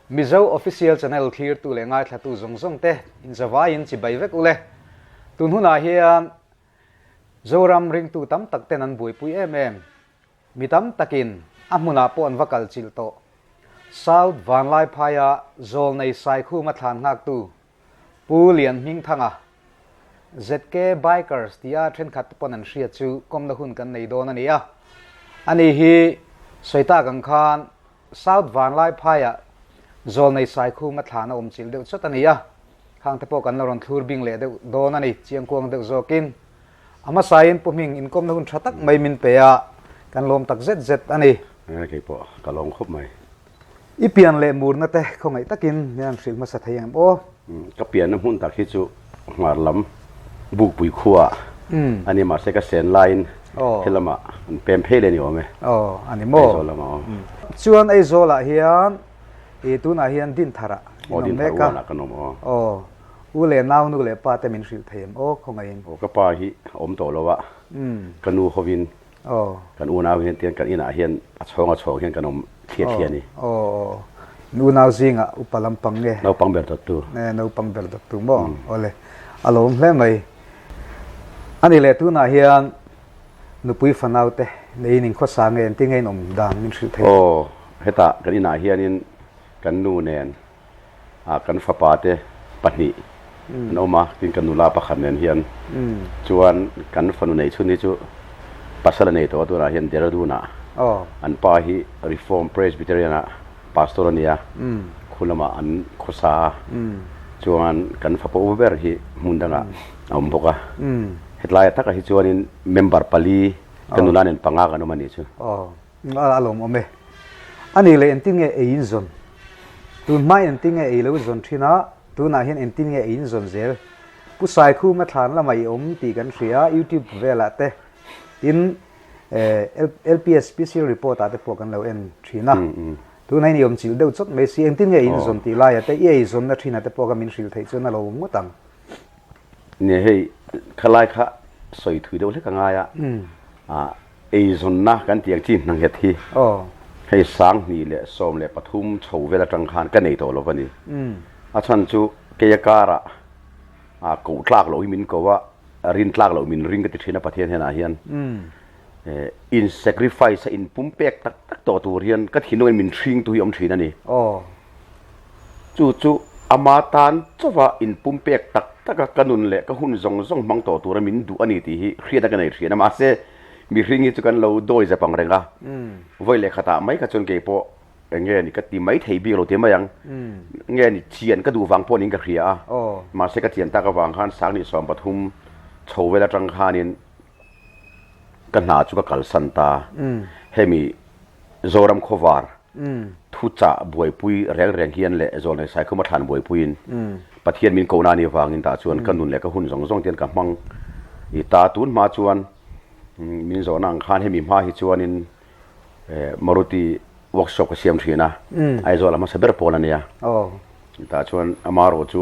mizo official channel Thlirtute le ngaihthatu zongzong te in zawai chi bai vek ule tun huna hian Zoram ring tu tam tak ten an bui pui mitam takin amuna po an vakal chilto South Vanlai phaya Zawlnei Saikhuma Thlan tu Pu Lianhmingthanga ZK bikers tia thren khat pon an hria chu komna hun kan nei don ania ani hi soita gang khan South Vanlai phaya Zawlnei Saikhuma Thlan om chil deuh chot ania khang te po kan ron thlur bing le deuh don ani chiang kuang deuh zokin ama sain poming in komna hun thatak mai min pe ya kan lom tak zet zet ani ke po kalong khop mai ipian le mur na te khongai takin nian hril ma sa thayam o ka pian hun tak hi chu ngar lam buk pui khuwa ani Mahse ka sen laiin helama pem phele ni ome ani mo chuan ai zola hian e tuna hian din thara din thara na kanom ule naw nu le pa te min hril thayam khongai ka pa hi om to lova kanu hovin kan una hian tian kan ina hian achong hian kanom thiat ni nu naw zinga upalam pange no pangber tu no pangber tu mo ole alom hle mai ani le tu na hian nu pui fanau te nei ning kho sa nge ti ngai nom dang min hril thei heta kan ina hian in kan nu nen kan fapa te pahni no ma tin kan nu la pa khan nen hian chuan kan fanu nei chu ni chu pasala nei to ra hian deraduna an pa hi reform presbyterian pastorania khulama an khosa chuan kan fapo over hi mundanga amboka hetlai taka hi chuan in member pali kanulan en panga kan mani chu alom ome ani le entinge ein zon tun mai entinge ei lo zon thina tuna hian entinge ein zon zel pu Saikhuma Thlan la mai om ti kan hria YouTube vela te in LPS special report ate po kan lo en thina tu nai ni om chil deuh chot me si entin nge in zon ti lai ate ei zon na thina te po ka min hril thei chona lo mutang ne hei khalai kha soi thui deuh le ka nga ya ei zon na kan tiang chi nang het hi hei sang ni le som le pathum chho vela tang khan ka nei to lo bani a chan chu ke yakara ko tlak lo min ko wa rin tlak lo min ring ka ti thina pathian hena hian in sacrifice in pumpek tak tak to turian ka thino min thring tu yom thina ni chu amatan chowa in pumpek tak taka kanun le ka hun zong zong mang to tur min du ani ti hi khria ka nei thina ma se mi ringi chu kan lo doi za pang renga voi le khata mai ka chon ke po nge ni ka ti mai thei bi lo te mayang nge ni chian ka du wang po ning ka khria ma se ka chian ta ka wang khan sang ni som pathum chowela tang khanin kan na chu ka kal santa hemi Zoram khawvar thucha buai pui reng hian le Zawlnei Saikhuma Thlan buai puin pathian min ko na ni wangin ta chuan kanun le ka hun zong zong tian ka mang i ta tun ma chuan min zonang khan hemi ma hi chuan in maruti workshop ka siam thina ai zola ma saber polania ta chuan amaro chu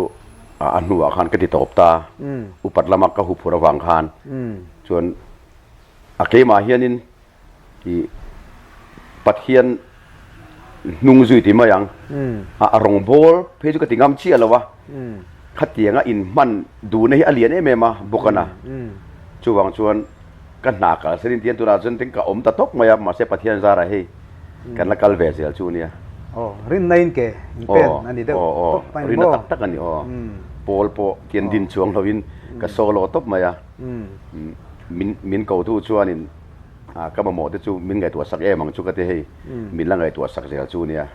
anu khan ka ti top ta upat lama ka hu phura wang khan chuan ake ma hianin i pathian nung zui ti mayang rong bol pheju ka tingam chi alawa khatianga in man du nei alian emema bokana chuwang chuan kan na ka serin tian tura chen ting ka om ta top maya ma se pathian zara hei kan la kal ve zel chu nia rin nain ke pen ani de rin tak tak ani pol po tian din chuang lovin ka solo top maya min ko tu chuanin ka ma mo te chu min ngai tu sak e mang chu ka te hei min la ngai tu sak zel chu nia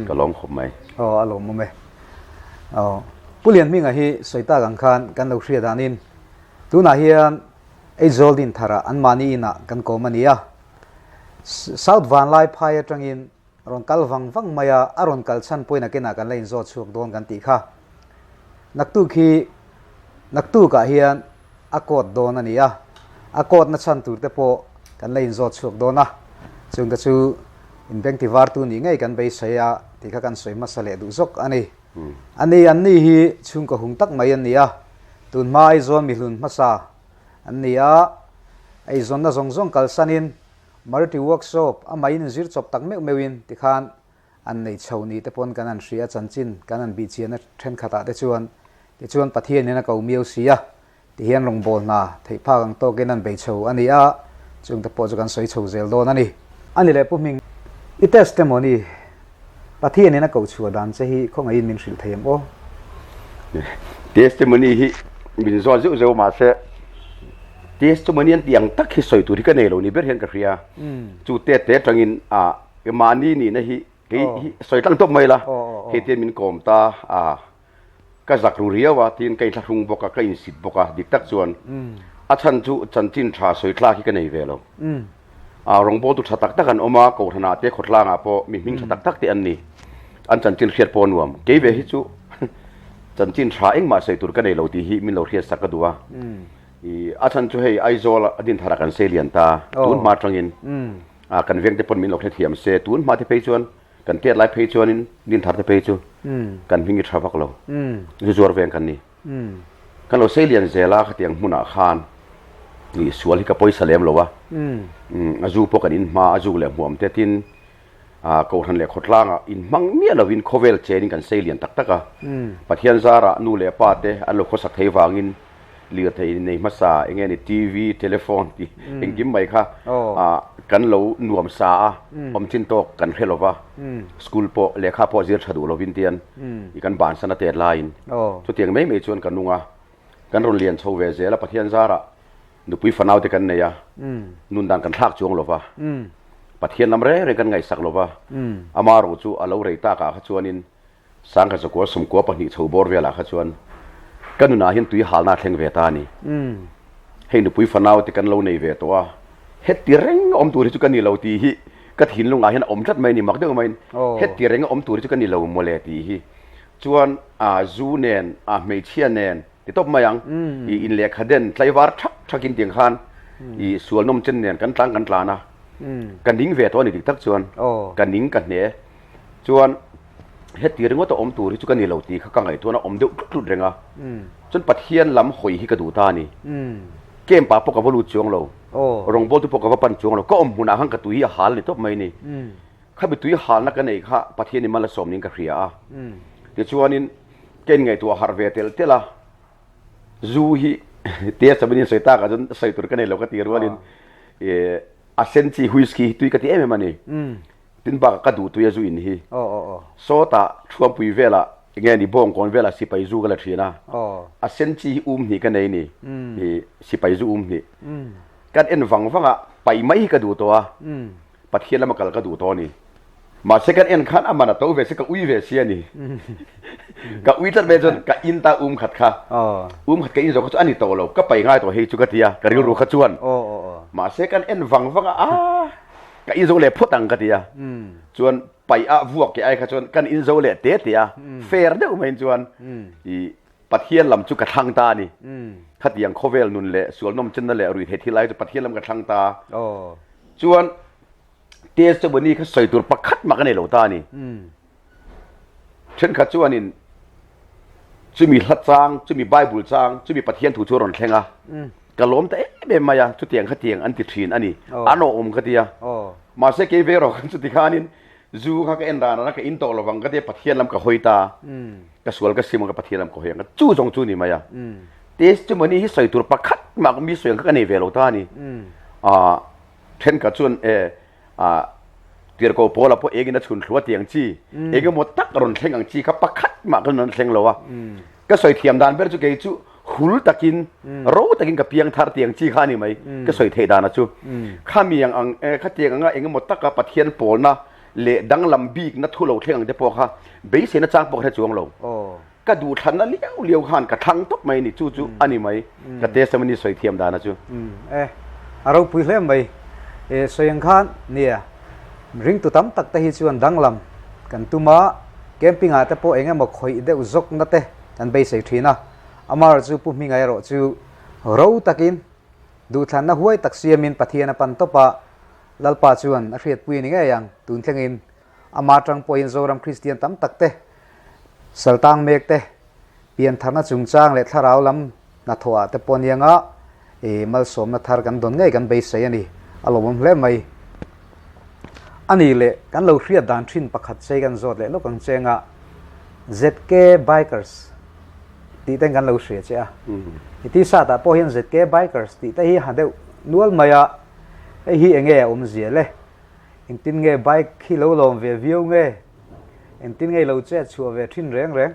ka long khop mai alom mo me Pu Lianhmingthanga hi soita gang khan kan lo hria danin tuna hian ei zoldin thara an mani ina kan ko mania South Vanlai phaya tangin ron kal wang maya aron kal chan poina kena kan lein zo chuk don kan ti kha naktu ka hian akot don ania akot na chan tur te po kan lein zo chuk dona chung da chu inveng ti var tu ni ngai kan bei saya ti kha kan soi masale du zok ani ani hi chung ka hung tak mai ania tun mai zon mi hlun masa ania ai zon na zong zong kal sanin multi workshop amain zir chop tak me mewin ti khan อันในชาวนี้แต่ปนกันนั่นเสียจันจินกันนั่นบีเจียนเทรนขาตาแต่ชวนประเทศนี้นะเขาเมียวเสียที่เฮียนลงบอลนะที่ภาคอังโตกันนั่นไปชาวอันนี้จึงแต่ปนกันสวยชาวเซลโดนั่นนี่อันนี้แหละพวกมิงอีเทสเตมอนี่ประเทศนี้นะเขาชัวดันจะให้ข้องอินมินสิลเทียมโอเทสเตมอนี่มินซอนเจ้ามาเสเทสเตมอนี่อย่างตักที่สวยตัวที่กันเนโรนี่เบอร์เห็นกันเรียจูเตะจังอินมานี่นะฮิสวยตั้งต้นไม่ละเฮเทียนมินกอมตาก็จักรูเรียวว่าที่นไก่ทะลุงบกก็อินสิบบกดิตักส่วนอาชันจูจันจินชาสวยคลาที่กันในเวลรองโบตุชตักตักันออกมาโกธนาเตะขดล่างพอมิงชตักที่อันนี้อันจันจินเขียดปนวมเกยเวฮิจูจันจินชาเองมาใส่ตัวกันในเราที่ฮิมินเราเขียดสักกัวอาชันจูให้ไอโซลดินทารักันเซเลียนตาตุนมาตรังอินกันเวียงจะปนมินเราเทียมเซตุนมาที่เพจวนกันเทียดไลเพจวนดินทาร์ที่เพจวนกันพิงกิทราฟักเราจะจวดเวียงกันนี่กันเราเซเลียนเซล่าขเตียงมุนาคานนี่สวนที่กระปอยสเลมเราวะอาจูพวกกันอินมาอาจูเหลี่ยมหัวมเตตินโกทันเหลี่ยขดล่างอินมังเมียเราวินโคเวลเจนิกันเซเลียนตักปะเทียนซาระนูเล่ปาเตอันเราขสักเทวางินเลือดไทยในมัสซาเองในทีวีโทรศัพท์ที่เองกิมไปค่ะกันเราหน่วมซาอมจินโตกันเฮลวะสกูลโปเลขาโปเซียร์ชดูเราวินเตียนอีกันบานสนาเตอร์ไลน์สุดที่ยังไม่ชวนกันนุ่งกันเราเรียนชาวเวเซแล้วปะเทียนซาระดูปุยฟันเอาแต่กันเนี่ยนุนดันกันทักจวงลบว่าปัทเทียนน้ำเร่กันไงสักลบว่าอามารู้จูอาเราเรตากาขจวนินสังกัดสกัวสมกัวปนิชาวบอร์เวลาขจวนกันนุนาเห็นตุยหาลนาเทงเวตานี่ให้ดูปุยฟันเอาแต่กันเราในเวตัวเฮ็ดตีเร่งอมตัวที่จุกันนี่เราตีฮิก็ถินลงอาเห็นอมจัดไม่นี่มักเด้อไม่เฮ็ดตีเร่งอมตัวที่จุกันนี่เราโมเลตีฮิจวนจูเนนเมเชียเนนที่ตบมายังอินเล็กขัดเด่นไลวาร์ชักกินเตียงขันส่วนนมเจนเนี่ยกันตั้งกันตลานะกันดิ้งเวตัวนี่ติดทักส่วนกันดิ้งกันเนี่ยส่วนเฮ็ดตีเรื่องว่าตัวอมตูที่จุกันนี่เราตีเขากังไงตัวน่ะอมเดือดตุดเร่งอ่ะจนปัทเทียนล้ำหอยที่กระดูตานี่เกมป่าปกติว่ารู้จวงเรารองโบตุปกติว่าปันจวงเราก็อมหุ่นอาหังกระตุยหาลนี่ตบไม่นี่ข้าไปตุยหาลนักกันเองค่ะปัทเทียนนี่มันละสมนี่กระเรียเดี๋ยวส่วนนี้เกณฑ์ไงตัวฮาร์เวเตลเตล่ะจูฮีเตี้ยสมัยนี้ใส่ตากันจนใส่ตัวกันในเราก็ตีรัวนินอาเซนซีฮุยสกี้ตุยกันที่เอ็มมันนี่ตินบากกระดูตุยจูอินฮีโซตาช่วงปุยเวลาเงี้ยนี่บ่งก่อนเวลาสิไปจูกันละทีนะอาเซนซีนี่กันในนี่สิไปจูนี่กันเอ็นฟังอ่ะไปไม่กระดูตัวปัดเทียนแล้วมันกระดูตัวนี่มาเสกันเอ็นขันอามันตัวเวสก็อุ้ยเวเสียนี่ก็อุ้ยจัดเวจนก็อินตาขัดค่ะขัดก็อินจก็อันนี้โตเราก็ไปง่ายตัวเฮจุกเตียก็เรียกรู้ขจวนมาเสกันเอ็นฟังก็อินโซเล่พูดตังกันเตียจวนไปวัวกี่ไอ้ขจวนกันอินโซเล่เตียเฟร์เด้อไม่จวนปัดเทียนลำจุกกระทังตานี่ขัดอย่างโคเวลนุนเล่ส่วนนมจันนั่นแหละรุยเทที่ไรจะปัดเทียนลำกระทังตาจวนเตี้ยสบันนี้เขาใส่ตัวประคัดมากันในเหล่าตานี่ฉันขัดจวนนี่จะมีฮัดจางจะมีใบบุลจางจะมีปะเทียนถูชวนรอนแข่งกะล้มแต่เบ็มมายาชุดเตียงขัดเตียงอันติดชีนอันนี้อันโอมขัดเตียมาเสกเวรอกันสุดที่ขานินจูเขาก็เอ็นดานะก็อินโตระวังก็เตียปะเทียนลำกับหอยตากระสวลก็ซิมกับปะเทียนลำกับหอยก็จู้จงจู้นี่มายาเตี้ยสบันนี้ใส่ตัวประคัดมาก็มีเสียงกันในเวรเหล่าตานี่ฉันขัดจวนเดี๋ยวก็พอเราพอเองนะชุนหัวเตียงจีเองก็หมดตักรอนเทงอังจีเขาปักขัดมากันนั่นเทงเราวะก็ใส่เทียมดานเบอร์จุกเกจูหุลตะกินรู้ตะกินกับเพียงทาร์เตียงจีข้านี่ไหมก็ใส่เทดานะจูข้ามีอย่างข้าเตียงอ่ะเองก็หมดตักกับปะเทียนโปนะเละดังลำบีกนัททุเราเทงอังเดปอค่ะเบสเซนจ้างปอกให้จวงเราก็ดูทันนั่นเลี้ยวหันกระทังตบไหมนี่จูอันนี้ไหมก็เตะสมัยนี้ใส่เทียมดานะจูเราพูดเรื่องไปส่วนข้างเนี่ยริงตุตั้มตักแต่ฮิชวนดังลำกันตุมาเกมปิ้งอาแต่พอเองมาคอยเดอุจกนัดเตกันไปใส่ทีนะอามาจูปุ่มมิงไงรอจูเราตักินดูทันนะห้วยตักเสียมินปะเทียนปันตปะลัลปาชวนเรียดปุยนี่ไงยังตุนเทงินอามาจังปอยนโซรัมคริสเตียนตั้มตักเตสัลตังเมกเตเปลี่ยนทางนั้นจุงจางเล็ดทาราวลำนัทว่าแต่ปนยังมัลสมนัททารกันโดนไงกันไปใส่นี่อารมณ์เล่มไม่ อันนี้เลยกันเราเครียดด่านทินประคัดใช้กันสดเลยลูกกังเจงะ ZK Bikers ตีแต่งกันเราเสียเจ้าที่ซาตาพอเห็น ZK Bikers ตีแต่ฮีหันเดียวนัวมาอะไอ้ฮีเองเอเสียเลยเองตินเงย bike ที่เราลงเววิวเงยเองตินเงยเราเจ็ดชัวเวทินแรง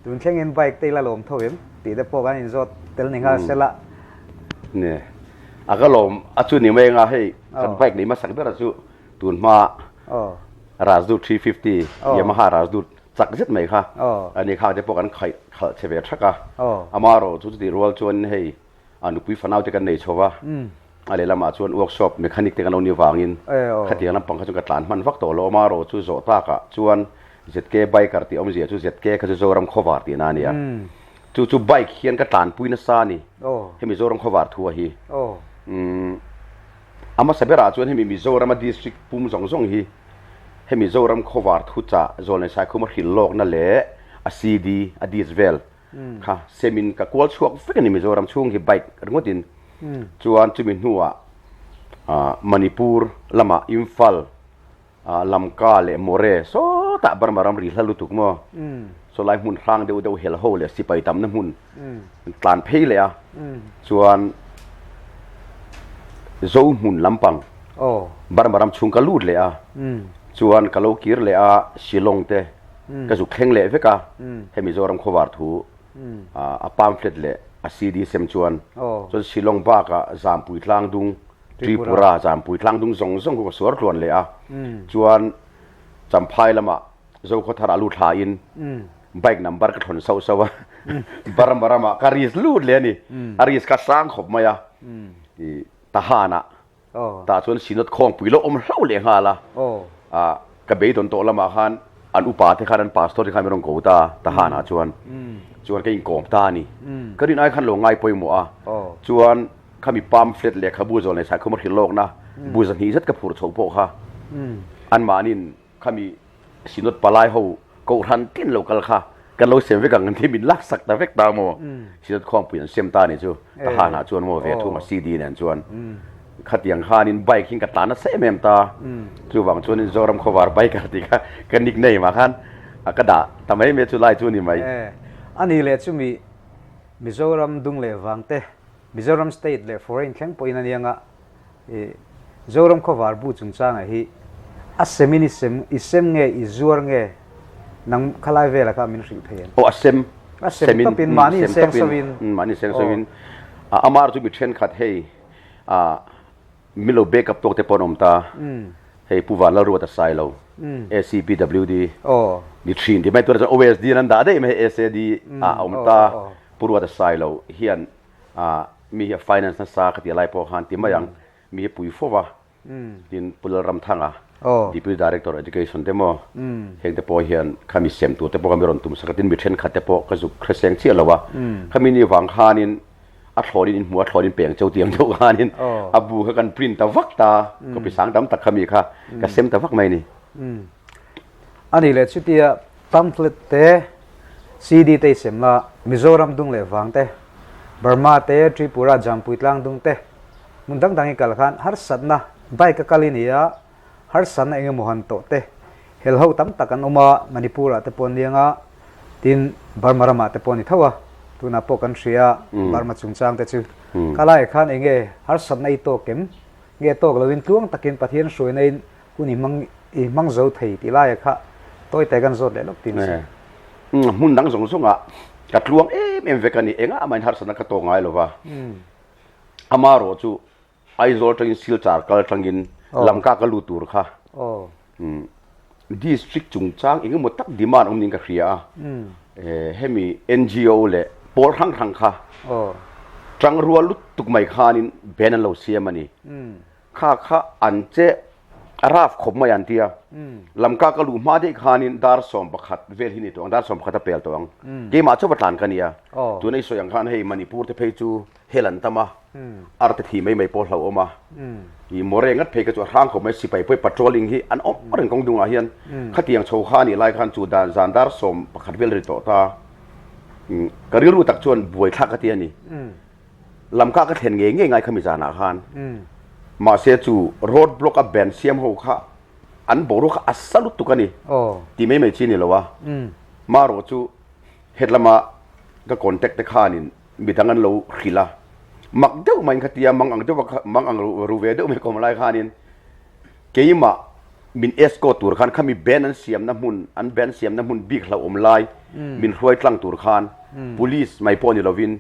ตุนแข่งเงิน bike ตีละลมเท่าเองตีแต่พอกันอินสดเตลนิงาเสละเนี่ยก็ลมชุดนี้ไม่งาให้กัน bike นี้มาสั่งเป็นชุดตุนมาราสดู350ยามาฮ่าราสดูจักรเจ็ดไหมคะอันนี้ข้าจะพวกกันเขาเชฟเวทักอะอามาโรทุกที่รัวชวนให้อนุพิฟันเอาจะกันในชัวอะไรละมาชวนเวิร์กช็อปเมคานิกที่กันเราเนี่ยวางินขัดเถียงน้ำปังเขาจงกระตานมันฟักตัวโลมาโรชูโซตากะชวนเจ็ดเกย์ไบค์การที่อมเสียชูเจ็ดเกย์เขาจะโซรัมขวาร์ตีนั่นเนี่ยชูไบค์เขียนกระตานปุยนัสานี่ให้มีโซรัมขวาร์ทัวฮีอามาเสเบราชวนให้มีโซรัมดิสทริกปุ่มสองฮีให้มีโซรัมขวาร์ทุจ่าโซนในสายคุมหินโลกนั่นแหละอาซีดีอาดิสเวลค่ะเซมินกับกวลช่วงฟิกันมีโซรัมช่วงฮีไบค์กันงดินจวนจุมินหัวมณีปูร์ลามาอิมฟัลลำกาเลโมเรโซตะบาร์มารามรีหลุตุกมัวโซไลมุนครางเดียวเฮลโฮเลยสิไปตำน้ำมุนกลานเพลเลยอ่ะจวนโซมุนลำปังบาร์มารามชุงกะลูดเลยอ่ะจวนกะโลกิร์เลยอ่ะชิลงเตกะจุกเข่งเลยเฟกะให้มีโซรัมขวาร์ทูปามเฟลตเลยอาซีดีเซมชวนจนชิลงบ้ากะจามปุยทางดุงทริปุระจามปุยทางดุงส่งก็สวดกลวนเลยอ่ะชวนจำพายละมาโจขทาราลูทาอินไบค์นัมเบอร์ก็ทนเศร้าบารมามาการิสลูดเลยนี่อาริสก็สร้างขบมายะทหารนะตาชวนสินดคงปุยโลอมเล่าเลยฮะละกระเบยตนโตละมาฮันอันอุปาที่ขานันปาสโตที่ขาไม่รงกูตาทหารนะชวนก็ยิงโกมตานี่ก็ดินไอ้ขันหลงไงปอยหมัวชวนข้ามีปั๊มเฟลตเล็กขบูโซนในสายคุมหินโลกนะบูสันฮีจัดกับผู้ชมโปค่ะอันมานินข้ามีสินดปลายหูกูทันตินโลกัลค่ะกันเราเสียงเวกังที่บินลักสักแต่เวกตาโมสินดคล้องเปลี่ยนเสียมตานี่จูทหารนะชวนโมเวทูมาซีดีเนี่ยชวนขัดอย่างข้านินใบขิงกัดตานะเสมเมมตาจูหวังชวนนินโซรัมขวารใบกันติกันนิกเนยมาขันกระดาทำไมไม่ชูไล่ชวนนี่ไหมอันนี้เลยจู่มิโซรัมดุงเลวังเตมิโซรัมสเตทเลฟอเรนแข็งปอยนั่นยังอ่ะมิโซรัมขวารบูจุงจางไอ้ฮีอัสเซมินิเซมอิเซมเงอิซัวร์เงนังขลายเวลาค่ะมินริงเทียนอัสเซมก็เป็นมานี่เซงสวินอามาร์จูมิเชนขัดให้มิโลเบกับตัวเตปอนอมตาให้ผู้ว่าเรารู้ว่าไซโลACPWD ดิทรีนที่ไม่ตัวจะ OSD นั่นได้ไม่ ACD อมตาผู้ว่าไซโลเฮียนมี finance นักสาขที่ไล่พอหันที่มายังมีผู้ฟัวดินปุลรัมทังDeputy Director Education เตมอเฮงเตปอเฮียนขามีเซมตัวเตปอขามีรอนตุมสักดินมิเชนขัดเตปอกระจุกเครเซงเชียแล้ววะขามีนี่วังฮานินอัดหอดินหัวหอดินเปียงเจ้าเตียมเจ้าฮานินอับูเขากันปริ้นตะวักตาก็ไปสังดำตักขามีค่ะกระเซมตะวักไม่นี่อันนี้เลยชุดที่ตั้มฟลิตเตซีดีเตเซมละมิโซรัมดุงเลวังเตบาร์มาเตทริปุระจัมปุยตลังดุงเตมุนดังดังอีกแล้วกันฮาร์สันนะใบกะกาลินียาฮาร์สันเองมุฮันโตเตเฮลฮาวตั้มตักันออกมามันนิปุระเตปอนเลียงะทินบาร์มารามาเตปอนิทว่าตัวนับปกันเสียบาร์มาจุงจางเตจูกาลายขันเองฮาร์สันในโตเข็มเงยโตกลวินทวงตักินปะเทียนสวยในกุนิมังเจ้าไทยที่ไล่ค่ะตัวแต่กันสดเลยลูกทีนี้มุนดังส่งอ่ะกัดลวงเอ็มเวกันนี่เองอ่ะมันฮาร์สันนักโตง่ายหรอวะอามาโรจูไอโซลทังซิลจาร์กัลทังกินลำกากลูตูร์ค่ะดิสทริกจุงจางเองหมดตักดีมานองค์นี้ก็เขียให้มี NGO เลยปอลทั้งทั้งค่ะจังรัวลุตุกไม่ขานินเบนันเราเสียมันนี่ข้าอันเจราฟขบมายันเตียลำกากลูมาได้ขานินดาร์สอมประคัดเวลหินิตัวดาร์สอมประคัดเปลตัวเกมาชอบประทานกันเนี่ยตัวในส่วนอย่างขันให้มันนี่พูดที่เพจูเฮลันตมาอาร์ตทีไม่ปอลเราออกมาอีโมเรงัดเพกจวดร่างของไม่สิไปเพื่อปัตโตลิงที่อันอมเรื่องของดวงอาเฮียนขัดยังโชว์ขานี่ไล่ขันจูดานจานดาร์สอมประคัดเวลริโตตากระริรู้ตักชวนบวยทักกันเตียนี่ลำกากระเทนเงี้ยง่ายขมิจานาขันมาเสียจูโรดบล็อกกับแบนเสียมหัวข้า อันโบรุกอัสลุตุกันนี่ที่ไม่ชินนี่หรอวะมาโรจูเฮ็ดละมาก็คอนแทคต์ข้านี่มีทั้งนั้นเราขิละมักเด้อมันขัดยามังอังเจ้ามังอังรูเวเด้อไม่ก็มาไล่ข้านี่เกี่ยมามินเอสโกตูร์ขันข้ามีแบนอันเสียมน้ำมุนอันแบนเสียมน้ำมุนบิ๊กเราอมไล่มินรวยตั้งตูร์ขัน police ไม่พอนี่เราวิน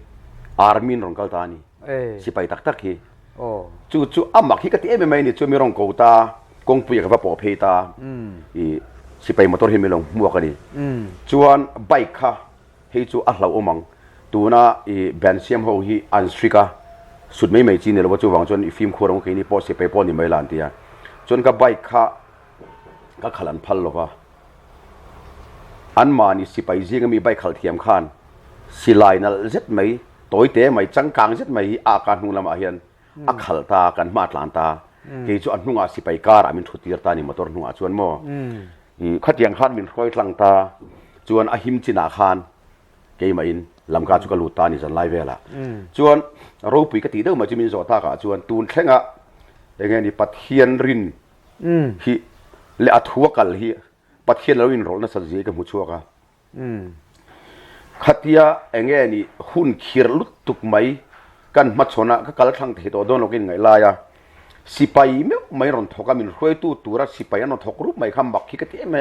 อาร์มินรองกัลตานี่สิไปตักเฮจู่อามักฮิกติเอไม่นี่จู่มีรองกูตากงปุยกับว่าปอเพตาสิไปมอเตอร์เฮมิลงมัวกันนี่จวนไบค์ค่ะให้จู่อัลลาอมังตัวน่ะแบนเสียมเขาฮีอันสตริกาสุดไม่จีนเลยว่าจู่วังจนฟิล์มขวดของเขานี่พอสิไปพอนี่ไม่ลานเตียจนกับไบค์ค่ะก็ขลันพัลลว่าอันมานี่สิไปจีก็มีไบค์ขัลเทียมขันสิไลน์นั่นเจ็ดไหมตัวเตะไหมจังกังเจ็ดไหมอาการหุ่นละมาเฮียนอักขัลตากันมาตลานตาเกี่ยวกับนุ่งอาสิไปการมินทุติยตานี่มาตัวนุ่งอาชวนโมขัดยังขันมินคอยหลังตาชวนอาหิมจินาขันเกี่ยมาอินลำการจุกลูตานี่จะไล่เวล่ะชวนรูปีกติเดิมมาจะมีโซตากะชวนตูนแข่งอะอย่างเงี้ยนี่ปัทเฮียนรินฮิเลอัทัวกัลฮิปัทเฮียนเราอินโรนัสจีกับมุชัวกะขัดยาอย่างเงี้ยนี่หุ่นขีรลุตุกไหมกันมัดชนะก็กาลทั้งที่ตัวโดนเรากินไงลายสิไปไม่รอนทอกมินรวยตัวรัสสิไปอันนทอกรูปไม่คำบักขี้กระเทียม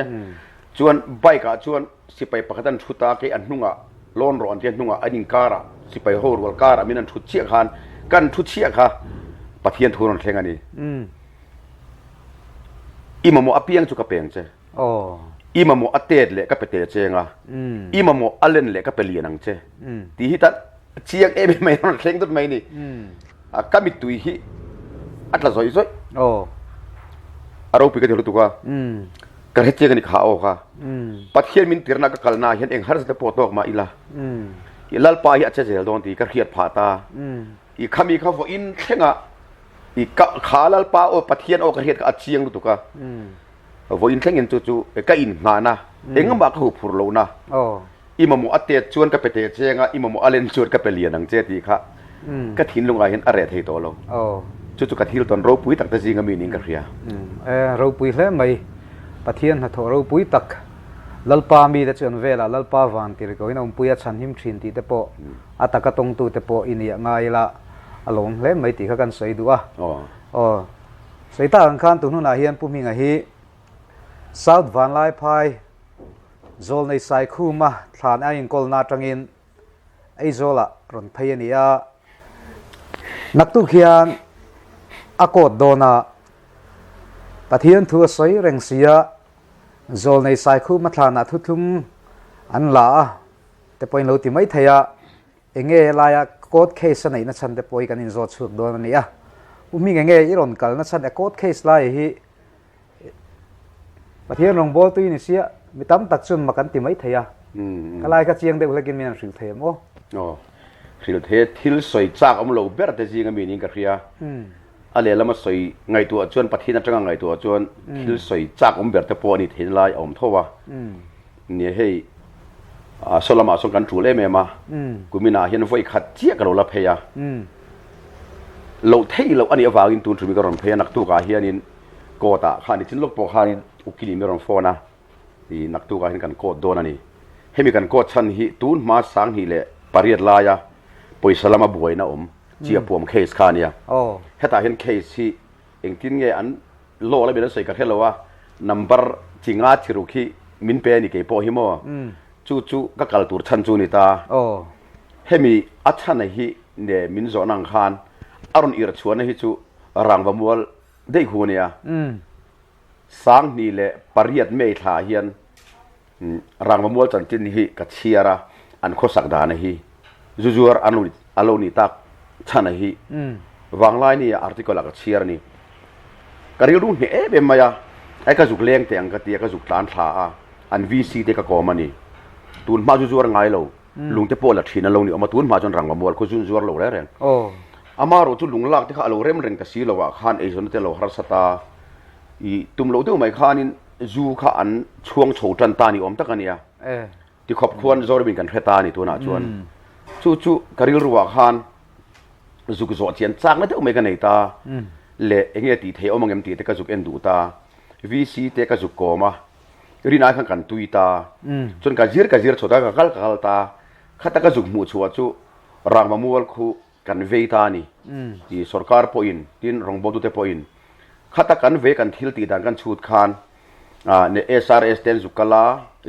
ชวนใบกะชวนสิไปปะกันชุดตาเกอันนุ่งอะล้นร้อนเทียนนุ่งอะอันนิงการะสิไปโฮรัวการะมินันชุดเชี่ยขันกันชุดเชี่ยค่ะปะเทียนทุนนเทงอันนี้อิมามออเปียงจุกเปียงเจอิมามออเตดเละก็ไปเตะเจงอ่ะอิมามออัลเลนเละก็ไปเลียนังเจที่ฮิตัดเชียงไม่รอนเทงต้นไม้นี่ก็มีตุยฮิอัตลาซอยเราไปกันเดี๋ยวตัวก็เฮ็ดเจกันอีกข่าวค่ะปัจเจียนมินตีรนักกัลนาเห็นเองฮาร์สเตปโตออกมาอีละลัลปาฮิอาจจะเจอโดนตีก็เครียดผาตาอีขามีข้าวอินเข่งอ่ะอีขาลัลปาโอปัจเจียนโอก็เครียดกับอาเชียงตัวก็วอินเข่งอินจู่ๆก็อินงานะเองก็มาคู่ผูร์โลนะอิมามุอัตเตชวนก็ไปเตะเจงอ่ะอิมามุอัลเลนชวนก็ไปเลียนังเจตีค่ะก็ทิ้งลงไปเห็นอะไรที่ตัวเราจู่ๆก็ทิ้งตอนเราปุ้ยตักตะจิงก็มีนิ่งก็เคลียเราปุ้ยเล่ไม่ปะเทียนหัดเราปุ้ยตักลัลปามีแต่จนเวลาลัลปาวันที่เราอินอมปุ้ยชันหิมชินที่เตปโออัตกะตงตูเตปโออินยังไงละอารมณ์เล่ไม่ตีเขากันใส่ดูอ่ะใส่ตาอังคารตุนน่าเฮียนปุ่มยังไงฮีซาวด์วันไลพายZawlnei Saikhuma Thlan enkawltu tangin ei zola ron thei ania naktu khian akot dona pathian thu soi rengsia Zawlnei Saikhuma Thlan thuthlum an la te point lo ti mai theya enge laya court case nei na chan te poi kan in zo chuk don ania umi nge iron kal na chan court case lai hi pathian rong bol tu ni sia mitam tak chun makan ti mai theya kalai ka chiang de ulekin min hril them hril the thil soi chak om lo ber te jinga mi ning ka khria ale lama soi ngai tu chuan pathina tanga ngai tu chuan thil soi chak om ber te po ni thin lai om thowa ni hei solama song kan thule me ma kumina hian voi khat chia ka lo la pheya lo thei lo ani awangin tun thumi ka ron pheya nak tu ka hianin kota khani chin lok po khanin ukili me ron phonaที่นักตู้การเห็นกันโคตรโดนนี่ให้มีกันโคตรชันฮิตูนมาสังฮิเลปริยัติลายะปุยสลามาบวยนะเจียปวมเคสคานี่ให้ตาเห็นเคสที่เองทิ้งไงอันโลแล้วเป็นใส่กันแค่เราว่านัมเบอร์จิงอาชิรุคีมินเปนี่เก็บพอหิมอจู่ก็กัลตูร์ชันจูนิตาให้มีอัชชันฮิเนี่ยมินโซนังคานอารอนอิรชวนฮิจู่รังบมัวได้หัวเนี่ยสังนี่แหละปริยัติไม่ถ่าเฮียนรังมัวจันจินฮิกัดเชียระอันโคสักดานฮิจู่ๆอโลนิตักชันฮิวางไลน์นี่อาร์ติเคิลกัดเชียร์นี่กระดิ่งรุ่นนี่เป็นมายาไอ้กระจุกเลี้ยงแต่งกระเตียกระจุกตานถ่าอันวีซีเด็กกอมันนี่ตูนมาจู่ๆไงเราลุงจะปวดหลักทีนั่นเรานี่เอามาตูนมาจนรังมัวก็จู่ๆเราได้เรงอามาเราจู่ลุงลักที่เขาเราเริ่มเร่งกระสีเราว่าขันเอชนเตเราฮาร์สตาตุ่มโลตัวไม่ขานินจูข้าอันช่วงโฉจันตานี่อมตะกันเนี่ยที่ขอบควรจอร์บินกันเทตานี่ตัวน่ะชวนจู่ๆกระดิ่งรัวขานจูกจอดเชียนจากนั่นตัวไม่กันไหนตาเละเงี้ยตีเทอมังเอ็มตีแต่กระจุกเอ็นดูตา VC เตะกระจุกโกมารีนายขังกันตุยตาจนกระจิรชดากะกัลตาขัดกระจุกหมู่ชัวจูรางมามัวคู่กันเวตานี่ที่สรการพอินที่รองบดุเตพอินขัดกันเวกันทิลตีดันกันชุดคานเนี่ย SRS เต็นจุกลา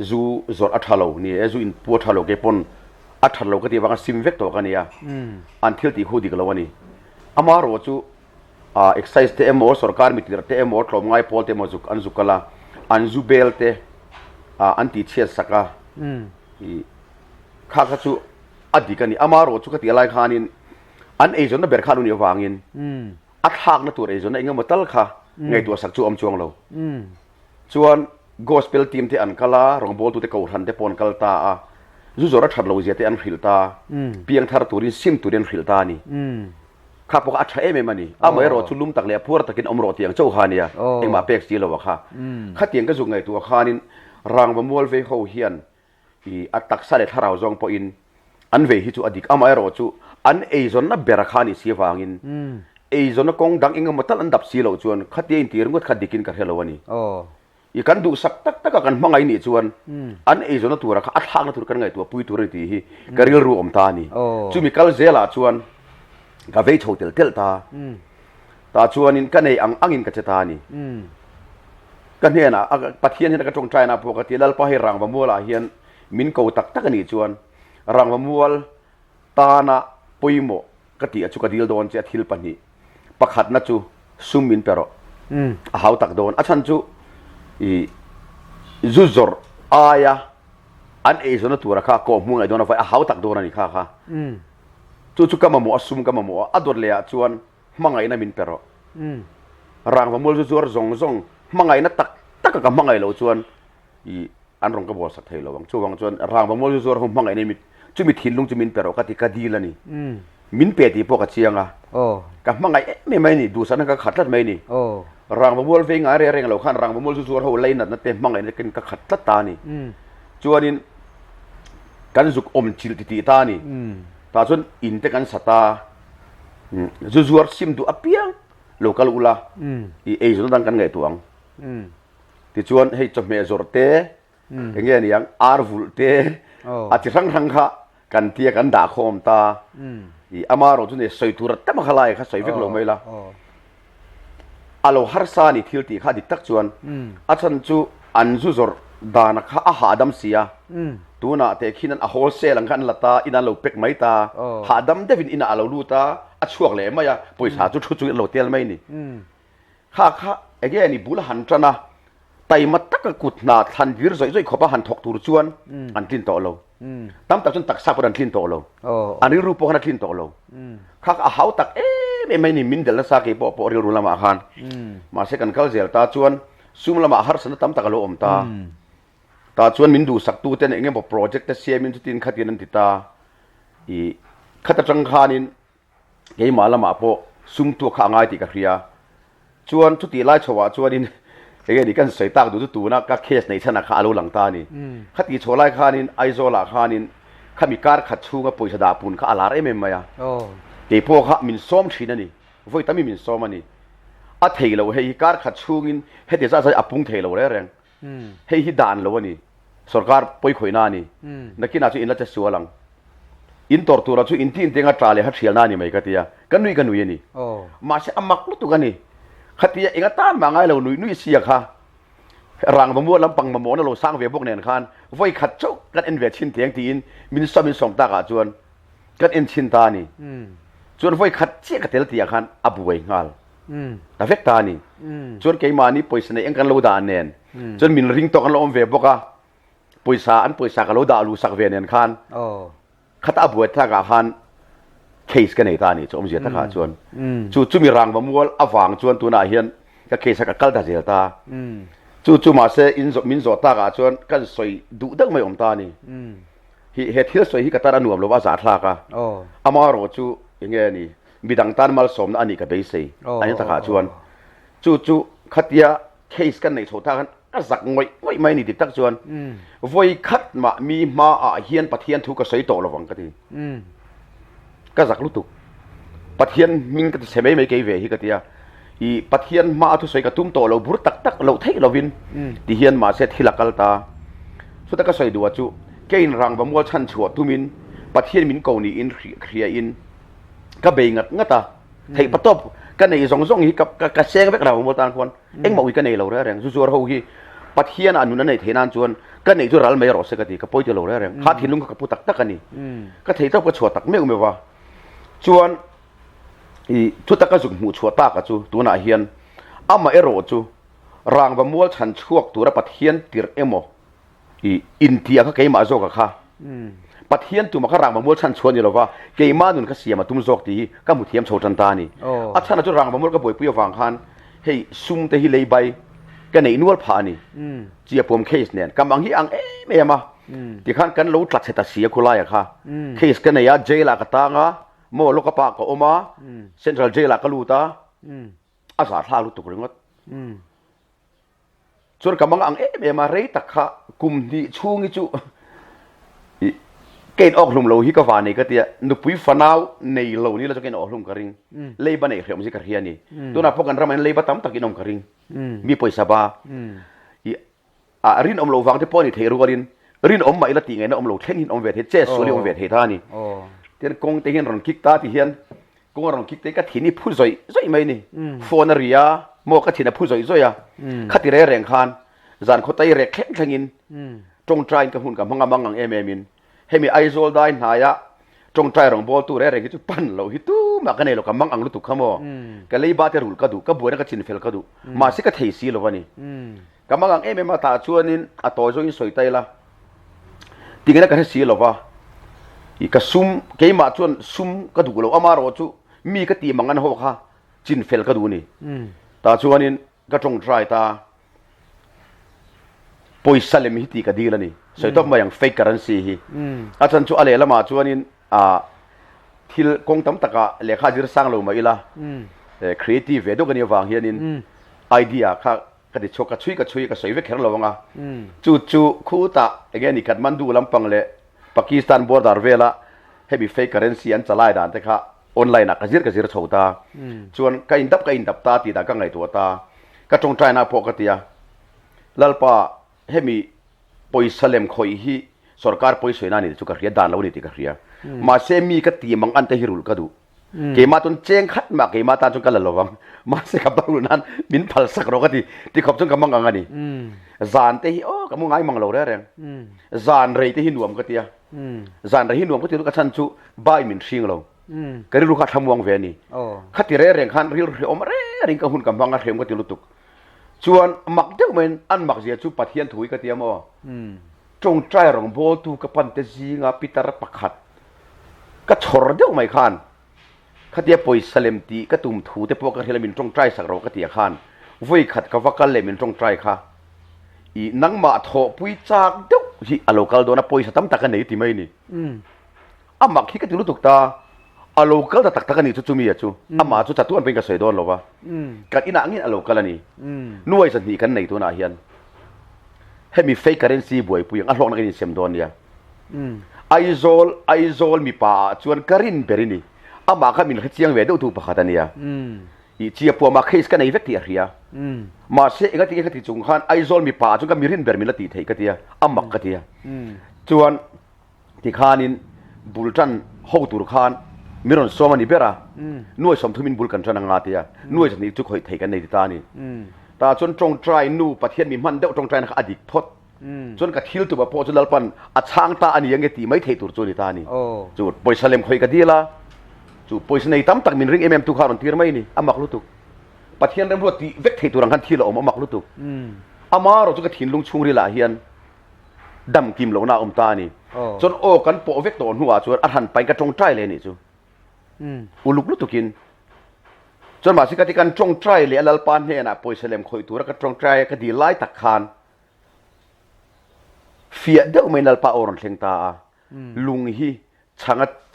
จูจอร์อัฐาโลนี่จูอินปัวทัลโลเกปอนอัฐาโลก็ที่ว่ากันซิมเวกตัวกันเนี่ยอันทิลตีคู่ดีกันแล้ววันนี้อามาโรจูexercise เตะมอสรการมิตรเตะมอคลอมง่ายพอเตะมอจุกอันจุกลาอันจูเบลเตอันติเชียสักข้าก็จูอดีกันนี่อามาโรจูก็ที่อะไรขานินอันเอจนนั้นเบิร์ขานุนี่วางินอัฐากนั่นตัวเอจนนั้นเองก็มาตัลค่ะไงตัวสักจูอมจวงเราส่วน gospel team ที่อันกลารองบอลตัวเตะกอรันเตะปอนกัลตาจูจอร์ชัดเราเจตอันหิลตาเพียงทาร์ตูรินซิมตูรินหิลตานี่ข้าพวกอัจฉริยะมันนี่อาไม่รอชุลุมตักเลียพัวตะกินอมรอเตียงเจ้าขานี่เองมาเป็กสีเราวะค่ะข้าเตียงก็จุงไงตัวขานินรางบมัวเวเขาเฮียนอัตักษะเด็ดทาราวจงปอินอันเวหิจูอดีกอาไม่รอจูอันเอจอนนับเบรขานิเสียวางินเอจอนนักกงดังเองมาตัลอันดับสีเราจวนข้าเตียงตีรงดข้าดิกินกับเฮลวันนี้อีกันดูสักตักกันมังไงนี่จวนอันเอจอนนัตัวรักอัดหักนัตัวกันไงตัวปุยตัวรีตีฮีกริลรูอมตานี่จูมิคัลเซล่าจวนกาเวชโฮเทลตาชวนนินกันในอังอินกัจจตานี่กันเนี่ยนะปัจเจียนนี่ก็จงใจนะพวกที่เล่าไปให้รังบมัวละเฮียนมินเกาตักนี่ชวนรังบมัวตานะปุยโมกติอจุกดิลโดนเจทิลปันนี่ปักขัดนะจูซุมมินเปโรหาวตักโดนอาชันจูจูจอร์อายะอันเอจนตัวรักข้าก็มุ่งไอ้โดนเอาไว้หาวตักโดนนี่ข้าจู่ๆก็มาหมอซุ่มก็มาหมออัดตัวเลยชวนมังไงนะมินเปโรรางมามัวจู่ๆซงมังไงนะตักกับมังไงเราชวนอันรองก็บอกสักเท่าเราวังชวนรางมามัวจู่ๆมังไงนี่มิจู่มีทิ้งลงจะมินเปโรก็ติกาดีแล้วนี่มินเปตีพวกกระเชียงอ่ะกับมังไงไม่นี่ดูสันก็ขัดลัดไม่นี่รางมามัวเวงอะไรเร่งเราขันรางมามัวจู่ๆเขาไล่นัดนั่นเต็มมังไงนี่กันก็ขัดลัดตานี่ชวนนี่กันสุกอมชิลติตานี่ตาชนอินเตกันสตาจูจวร์ซิมดูอภิยังโลกาลูลาเอจนดังกันไงตัวงที่ชวนให้จบเมจอร์เตอย่างเงี้ยนี่ยังอาร์ฟูลเตอาทิรังค่ะกันเทียกันด่าคอมตาอามาโรจุนเนี่ยใส่ตัวแต่มาขลายค่ะใส่เวกลงไม่ละอาโลฮาร์ซานี่ทิลตีค่ะดิตักชวนอาชันจูอันจูจอร์ดานักอาหาดัมเสียตัวน่ะแต่ขี้นั้นโฮเซลังกันละตาอินาโลเป็กไม่ตาหาดัมเดวินอินาอาโลลูตาอัดช่วงเลยไม่อะปุยสาจุดโลเตียลไม่นี่ข้าไอ้แกนี่บุลหันจันนะไตมาตักกุดนาทันวิรใจขบหันถกตูรชวนอันทิ้นโตโลตั้มตักจนตักซาปนันทิ้นโตโลอันนี้รูปพวกนั้นทิ้นโตโลข้าหาวตักไม่นี่มินเดลซาเก็บปอริรุลามาขันมาเสกันเขาเจลตาชวนซุ่มละมาฮาร์สนตั้มตักโลอมตาชวนมินดูสักตัวเต้นเองบอกโปรเจกต์เสียมินจุดที่ขัดยันติตาขัดจังขานินเกี่ยมาละมาพอซุ่มตัวข้างไงติกับเรียชวนทุติไล่ชวาชวนนินเองนี่กันใส่ตากดูตัวนะก็เคสในชนะขาลูหลังตานี่ขัดตีชวไล่ขานินไอโซลาขานินข้ามีการขัดชูกับปุ๋ยสดาปุนข้าอาลาเอ็มมาเกี่ยพวกข้ามินซ้อมชีนั่นนี่ไว้ตั้มมินซ้อมมันนี่อัดเทเราให้การขัดชูกินให้เดี๋ยวจะใส่อปุ่งเทเราได้แรงให้ฮิดานเราวนี่สรการป่วยข่อยนานี่นักกินอาจุอินละจะสัวหลังอินตอร์ตัวเราจุอินที่อินเตงาตราเลยฮัตเชียลนานี่ไม่กันที่กันนุยนี่มาเสียอามักลุตุกันนี่ขัดที่เองก็ต้านมาไงเรานุยเสียค่ะรังมะม่วงลำปังมะม่วงนั่นเราสร้างเวียพวกเนี่ยขันไว้ขัดจุกันเอ็นเวชินเตียงตีนมินซ้อมมินส่งตากาจวนกันเอ็นชินตานี่จวนไว้ขัดเชี่ยกันเตลตีขันอับไว้งาลแต่เฟกตานี่จวนเกี่ยมานี่ป่วยเสน่ห์กันเราด่านเนียนจนมินริงตกันเราอมเวียบอกว่าปุยสากันเราด่าลูสักเวียนเนียนขันขัดอับไว้ถ้ากับขันเคสกันในตานี่จอมเสียถ้าขาจวนจู่มีรังมะม่วงอวางจวนตัวนาเฮียนก็เคสกับกัลตาเสียตาจู่มาเสอินมินจอตากาจวนกันสวยดุดังไม่อมตานี่เหตุที่สวยที่กตาหนุ่มเราว่าสาธารณะอามาโรจู่อย่างเงี้ยนี่มีดังตานมาสมอันนี้กับเบสอันนี้ถ้าขาจวนจู่ขัดยาเคสกันในโซตากันก็สักง่อยไม่นี่ติดตักจวนไว้ขัดมามีมาเฮียนปะเทียนถูกกระใสโตระวังกันทีก็สักลุตุปะเทียนมิงก็จะใช้ไม่เกี่ยวกับฮิกติยา อีปัทเฮียนมาทุสวยกระตุ้มโตเราบุรตักตักเราเทเราวินที่เฮียนมาเสร็จที่หลักกัลตาสุดท้ายก็สวยดูว่าจูเกินรังบะมัวชันชัวตุมินปัทเฮียนมินเกาหลีอินเคลียอินก็เบงัดงัดตาเทปตบกันในส่งฮีกับกระเซงเวกเราโมตานคนเอ็งมาวิกันในเราเรื่องจู่ๆเราฮีปัทเฮียนอันนั้นในเทนันจวนกันในจู่เราไม่รอสักทีก็ปล่อยจะเราเรื่องข้าทิ้งลุงกับผู้ตักตักกันนี่ก็เทตบก็ชัวตักไม่อุ้มว่าจวนอีทุตตะก็สุกหูชัวตากจูตัวน่าเฮียนอามาเอโรจูรางบะมัวชันชวกตัวปัทเฮียนติรเอโมอีอินเดียเขาเกี่ยมาโจกค่ะปัทเฮียนตัวมาข้ารางบะมัวชันชวนอยู่หรอวะเกี่ยมาหนุนเขาเสียมาตุ้มโจกตีก็มุเทียมโชจันตานี่อัชนะจูรางบะมัวก็ป่วยปุยฟังคันให้ซุ่มเตหิเลยใบกันในนัวผานี่เจียปมเคสเนี่ยกำลังฮิอังเม่มาที่ขันกันรู้ตัดเสตเสียคุไลอะค่ะเคสกันในยาเจลากตางะโมโลกปากก็อมาเซ็นทรัลเจลากลูตาอาสาท่าลุตุกเรื่องส่วนกำลังอังเอมาเรตักขะกุมที่ชูงิจูเกณฑ์ออกลุมโลหิกวานี่ก็เตียนุปุยฟนาวในโลนี้เราจะเกณฑ์ออกลุมกระริงเลยบันเอกเขียวมันสิกระเฮียนี่ตัวนับพวกกันเรามันเลยบัตรตักกินอมกระริงมีป่วยสบารินอมโลฟังที่พ่อนี่เทรุกรินรินอมมาอิลติไงนะอมโลเทนหินอมเวทเจสโซลิอมเวทเฮท่านี่เตียนกงเตียนรอนคิกตาที่เฮียนกงรอนคิกเตียนก็ถิ่นนี่ผู้ซอยไม่นี่โฟนเรียโมก็ถิ่นผู้ซอยอ่ะขัดที่แรงคานจานเขาไตเรกแข็งแข็งินตรงใจกับหุ่นกับมังงังเอเมมินให้มีไอโซลได้นายะตรงใจรองบอลตัวแรงที่จุปั้นเราฮิตุมากันเนี่ยเรากับมังอังลุตุขโมก็เลยบาดเจ็บรุลกระดูก็บวชก็ชินเฟลกระดูมาสิก็เทซีเราวันนี้กับมังอังเอเมมาตาชวนนินอัตโตจอยสวยไตละทีนี้ก็เทซีเราว่าอีกซุ่มเกี่ยมาชวนซุ่มกระดูเราเอามาโรจูมีก็ตีมังอันหัวข้าชินเฟลกระดูนี่ตาชวนนินก็ตรงใจตาปอยสัลเลมิตีก็ดีแล้วนี่สวยต้องมาอย่าง fake currency ฮีอาจารย์ชัวอะไรละมาชวนนินที่กงตั้มตะกะเลขาจิรสังเรามาอีละcreative เวดกันยังวางเฮียนินไอเดียค่ะก็ได้ชกกระชุยก็สวยเวกแข็งเราว่าจู่คู่ตาเงี้ยนี่กัดมันดูลำปังเลยปากีสถานบอร์ดาร์เวล่าให้มี fake currency อันจะไล่ด่านแต่ค่ะออนไลน์นักกระจิรชาวตาชวนก็อินดับตาตีตาก็ไงตัวตาก็จงใจน่าพกติยาลัลปะให้มีปอยสเลมคอยฮีสรการปอยสวยนานี่จุกเรียดานเรานี่ติกเรียมาเซมีก็ตีมังอันเตฮิรุลก็ดูเกมาตุนเจงขัดมาเกมาตาจุกันละลวังมาเซกับบังลุนันมินพัลสักโรกติที่ขอบจุนกับมังอันนี้จานเตฮิโอ้กับมึงไงมังเราได้แรงจานเรยเตฮินวมก็ติยาจานเรยฮินวมก็ติลูกชันจูบ่ายมินชิงเราก็ได้ลูกขัดทำวงเวนี่ขัดที่เร่งขันริลอมเร่งกับหุ่นกับมังอันเรียมก็ติลุตุกชวนมักเดียวมันอันมักเสียจูปัทเทียนถุยกระเทียมอ๋อจงใจรองโบตูกับปันเตจีงาปิตาระปักขัดก็ชอร์เดียวไม่ขานกระเทียปอยสเลมตีก็ตุ่มถูแต่พวกกระเทียมมินจงใจสักเรากระเทียขานวิ่งขัดกับวักกันเลยมินจงใจค่ะอีนังมาโถปุยจากเดียวที่อโลกัลโดนะปอยสตัมตะกันไหนที่ไม่นี่อ่ะมักที่ก็ติลุตุกตาอโลกัลตะตักตะกันนี่จู่ๆมีอ่ะจู่อ่ะมาจู่จัดตัวอันเป็นกระเสยโดนหรอวะกันอินังนี่อโลกัลนี่นุ่ยสันนิกันไหนตัวน่าเฮียนให้มี fake currency บวยปุยอันลองนักนี่เสียมโดนเนี่ยไอโซลมีป่าชวนกรินเบรินีอามาข้ามินเชียงเวดอุตุปะขัดเนี่ยอีเจียปัวมาเคสกันในเวกที่เรียมาเสียเองก็ที่จุงขันไอโซลมีป่าชวนก็มีรินเบริมิลติเทก็ที่อามักก็ที่ชวนที่ขานินบุลจันฮาวตุรขานมิรอนโซมันนิเบระนุ่ยสมทุมินบุลกันจันงาที่นุ่ยจะนี่จุกหอยเทกันในที่ตานี่ตาจนตรงใจนู่ประเทศมีมันเดาตรงใจนักอดีตทศจนกระทิลตัวพอจนลปันอัดช่างตาอันนี้ยังไงตีไม่เทตุรจุนิตานี่จุดปอยสเลมคอยกันดีละจุดปอยสเนยตั้มตักมินริงตุกฮารันทีร์ไม่นี่อามักลุตุกประเทศเริ่มรู้ตีเวกเทตุรังคันทีละอามักลุตุกอามาเราจะกระทินลุงชุงรีละเฮียนดำกิมหลงนาอมตานี่จนโอกันโปเวกโตนหัวจนอัดหันไปกระจงใจเลยนี่จูอุลุกลุตุกินจนมาสิกติกันจงใจเลยอัลปานเนี่ยนะปอยเสลมคอยตัวแล้วก็จงใจก็ดีไล่ตักขานเฟียเดอไม่นัลปาอรอนเชงตาลุงฮี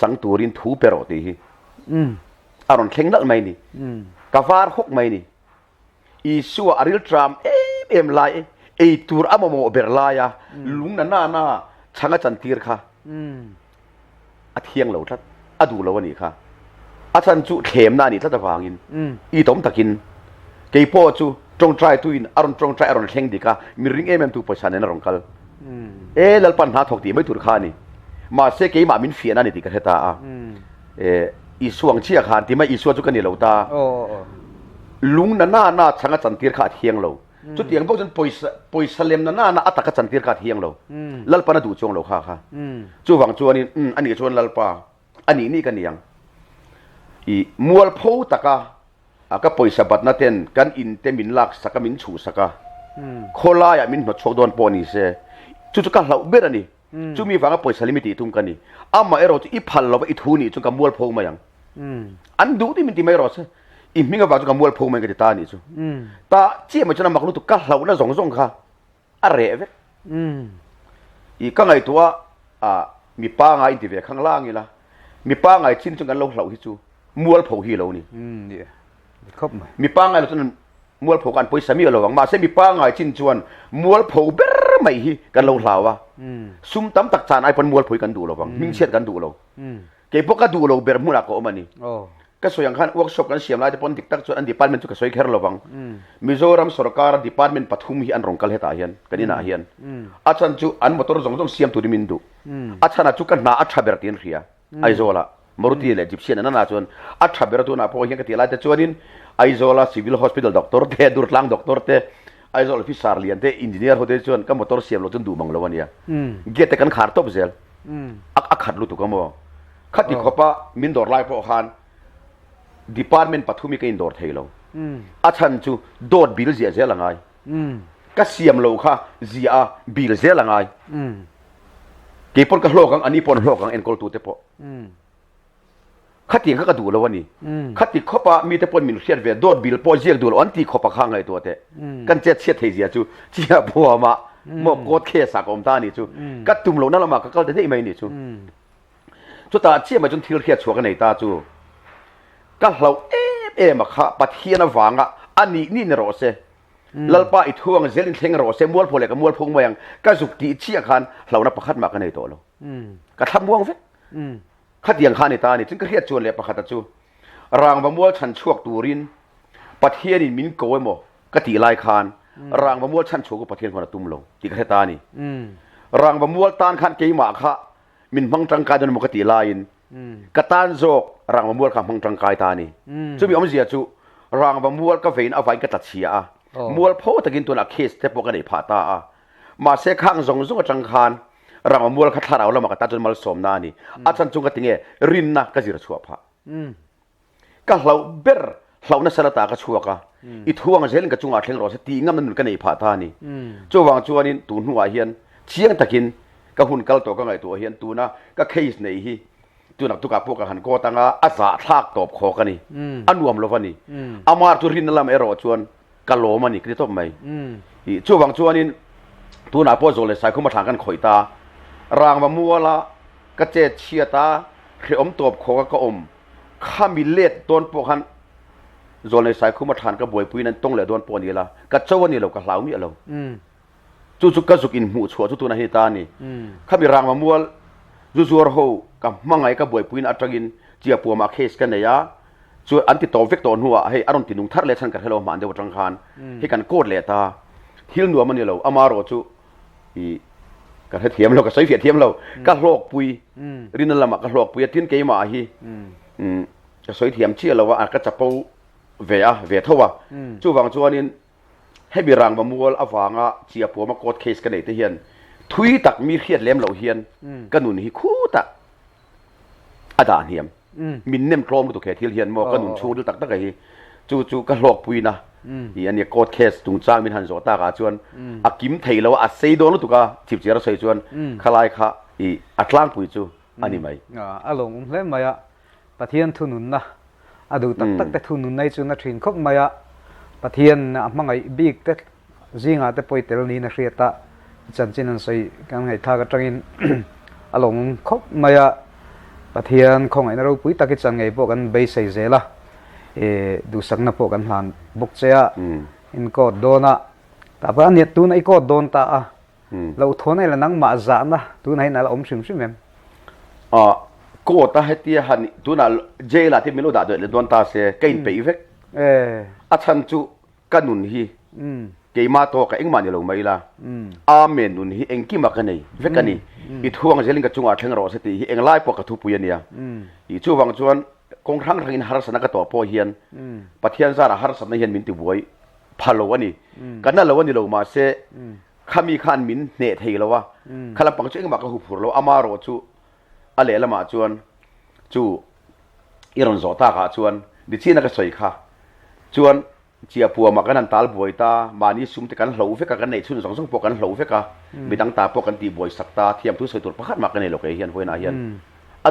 จังตัวรินทูเปรอตีฮีอรอนเชงนัลไม่นี่กาฟาร์ฮกไม่นี่อีสัวอาริลทรัมไลไอตัวอามโมเบรลายาลุงน่าช่างจันทีร์ค่ะอาเทียงเหล่าทัดอดูแล้ววันนี้ค่ะอาจารย์จุเข็มนานี่ถ้าจะวางินอีต้มตะกิน cái po chú trong trai tuin aron trong trai aron heng dika mi ring em tu paisa nena rong kal lal pan ha thok ti mai tur kha ni ma se ke ma min fian ani ti ka heta a i suang chia khan ti mai i suwa chu kan ni lo ta lung na changa chantir kha thiang lo chu tiang bo jan poisa lem na ataka chantir kha thiang lo lal pan du chong lo kha chu wang chu ani ani chuan lal pa ani ni kan yang i mual pho taka aka poisa bat na ten kan in te min lak saka min chu saka khola ya min no chodon poni se chu ka hlau ber ani chu mi wanga poisa limiti tum kani amma ero chu i phal lo i thu ni chu ka mual pho ma yang an du ti min ti mai ro se i minga wa chu ka mual pho mai ka ta ni chu ta chi ma chu na maklu tu ka hlau na zong kha a re ve i ka ngai tua mi pa nga interview khang lang ila mi pa ngai chin chu kan lo hlau hi chu mual pho hi lo ni mi pa ngai lo chu mual pho kan poisa mi lo wang ma se mi pa ngai chin chuan mual pho ber mai hi kan lo hlawa sum tam tak chan ai pan mual phoi kan du lo wang ming chet kan du lo ke poka du lo ber mura ko mani ka soyang khan workshop kan siam lai te pon dik tak chuan an department chu ka soi kher lo wang mizoram sarkar department pathum hi an rong kal heta hian kanina hian achan chu an motor jong siam tu dimin du achana chu kan na acha ber tin ria aizola maruti le egyptian na chuan acha ber tu na po hian ka ti lai te chuanin aizola civil hospital doctor te durtlang doctor te aizola officer lian te engineer hote chuan ka motor siam lo chun du mang lo wania gate kan khar top zel ak khat lu tu ka mo khati khopa min dor lai po khan department pathumi ka indor theilo achan chu dot bill zia zelangai ka siam lo kha zia bill zelangai ke pon ka hlokang ani pon hlokang enkawltu te po khati kha ka du lo wani khati khopa mi te pon min hriat ve dot bill po jek du lo anti khopa kha ngai to te kan chet chet thei zia chu chia bo ma mo kot khe sa kom ta ni chu ka tum lo na lama ka kal te mai ni chu ta chia ma chun thil khiat chuak nei ta chu ka hlau ma kha pathiana wanga ani ni ne ro se lalpa I thuang zelin thleng ro se mual phole ka mual phung mayang ka zuk ti chia khan hlauna pakhat ma ka nei to lo ka tham buang ve khatiang khan ni ta ni chin ka hiat chuan le pakhat chu rang ba mual chan chuak turin pathian in min ko emo ka ti lai khan rang ba mual chan chu ko pathian khona tum lo ti ka ta ni rang ba mual tan khan ke ma kha min mang tang ka don mo ka ti laiin ka tan zok rang ba mual ka mang tang kai ta ni chu bi om zia chu rang ba mual ka vein avai ka ta chia mual pho takin tu na case te po ka nei pha ta ma se khang zong zong tang khan rang ba mual kha tharaw lama ka ta chun mal som na ni a chan chung ka tinge rin na ka zira chua pha ka hlau ber hlau na sala ta ka chua ka I thuang zel ka chunga thleng ro se ti ngam nan ka nei pha ta ni chu wang chuanin tu hnuwa hian chiang takin ka hun kal to ka ngai to hian tu na ka case nei hi tu nak tu ka po ka han ko tanga asa thak top kho ka ni anuam lo wani amar tu rin lam ero chuan ka lo mani kri top mai I chu wang chuanin tu na po Zawlnei Saikhuma Thlan kan khoita rang ba muala ka che chia ta khriom top kho ka om khamilet ton po khan Zawlnei Saikhuma Thlan ka boi puin an tong le don po ni la ka chawani lo ka hlau mi lo chu ka zuk in mu chho chu tu na hi ta ni khami rang ba mual zuzuar ho ka mangai ka boi puin atangin chia pu ma case ka ne ya chu anti to vek to nuwa hei aron tinung thar le chan ka hello man de watang khan he kan kod le ta thil nu amani lo amaro chu I ka he thiam lo ka sai thiam lo ka hlok pui rin lama ka hlok pui tin ke ma hi ka sai thiam chia lo wa ka chapo ve thowa chu wang chuanin he bi rang ba mual awanga chia pu ma court case ka nei te hian thui tak mi khiat lem lo hian kanun hi khu ta ada hiam min nem klom tu khe thil hian mo kanun chu du tak tak hi chu ka hlok pui na I ani court case Chungchang min han zo ta ka chuan akim thei lo a sei don tu ka chip chira sei chuan khalai kha I atlang pui chu ani mai along hle maya pathian thunun na adu tak tak te thunun nei chu na thin khop maya pathian mangai big te zinga te poitel ni na hriata Chanchin an sei kan ngai tha ka tangin along khop maya pathian khong ai na ro pui taki chan ngai po kan bei sei zela du sakna po kan hlan buk chea in ko dona ta ba ni tu nai ko don ta lo thonai la nang ma za na tu nai na la om shim shim em ko ta hetia han tu na jela ti milo da de don ta se kain pe vek a chan chu กันนุนฮีเกี่ยมาโตกับเอ็งมันนี่เราไม่ละอาเมนุนฮีเอ็งกี่มากันนี่เวกันนี่อีทวงเจลิงกับจุงอาเทงรอสติเอ็งไล่ปกกระทุปุยเนี่ยอีจู่วังชวนกงทั้งอินฮาร์สนักตัวพอเฮียนปะเทียนซาระฮาร์สนักเฮียนมินติบวยพาโลวันนี้กันนั่นเราวันนี้เรามาเสขามีขันมินเนทเฮลวะขลังปังจุเอ็งมากระหุบหัวเราอามาโรจูอะไรละมาชวนจู่อีรอนโซตากาชวนดิชีนักสวยค่ะชวนเจียพัวมากันนันตาลบวยตามานี่ซุ่มแต่กันเหลวเฟกันในชุนสองปกันเหลวเฟกะมีตั้งตาปกันตีบวยสักตาเทียมทุสวยตัวประคัดมากันในโลกเฮียนเพื่อนอาเฮียน